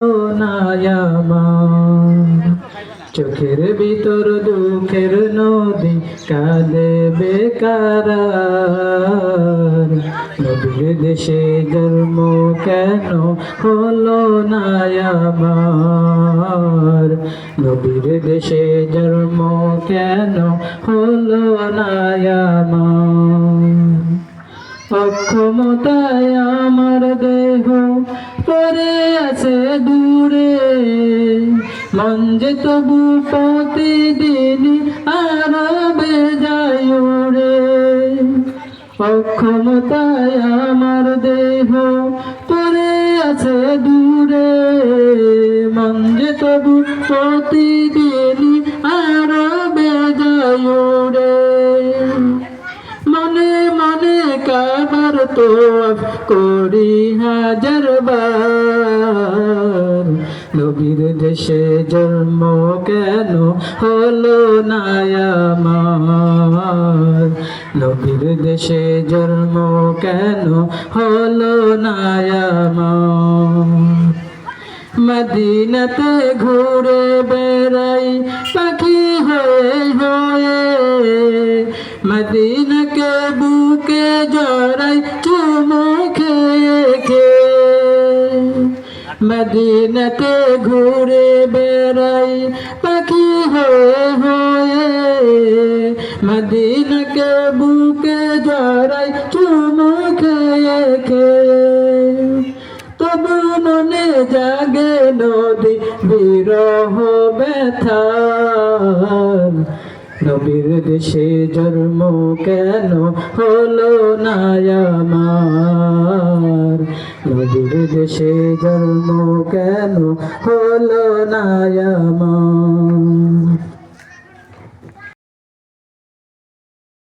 আমার চোখের ভিতর দুঃখের নদী কাঁদে বেকার নবীর দেশে জন্ম কেন হলো না আমার নবীর দেশে জন্ম কেন হলো না আমার অক্ষমতায় আমার দেহ পড়ে আছে দূরে মন যে তবু প্রতিদিন আরবে যায় উড়ে অক্ষমতায় আমার দেহ পড়ে আছে দূরে মন যে তবু প্রতিদিন আরবে যায় উড়ে মনে মনে কাবার তো করি হাজার বার নবীর দেশে জন্ম কেন হলো না আমার নবীর দেশে জন্ম কেন হলো না আমার মদিনাতে ঘুরে বেড়াই পাখি হয়ে হয়ে মদিনাকে বুকে জড়াই চুমু খেয়ে খেয়ে মদিনাতে ঘুরে বেড়াই পাখি হয়ে হয়ে মদিনাকে বুকে জড়াই চুমু খেয়ে খেয়ে তবু মনে জাগে নদী বিরহ ব্যথার নবীর দেশে জন্ম কেন হলো না আমার নবীর দেশে জন্ম কেন হলো না আমার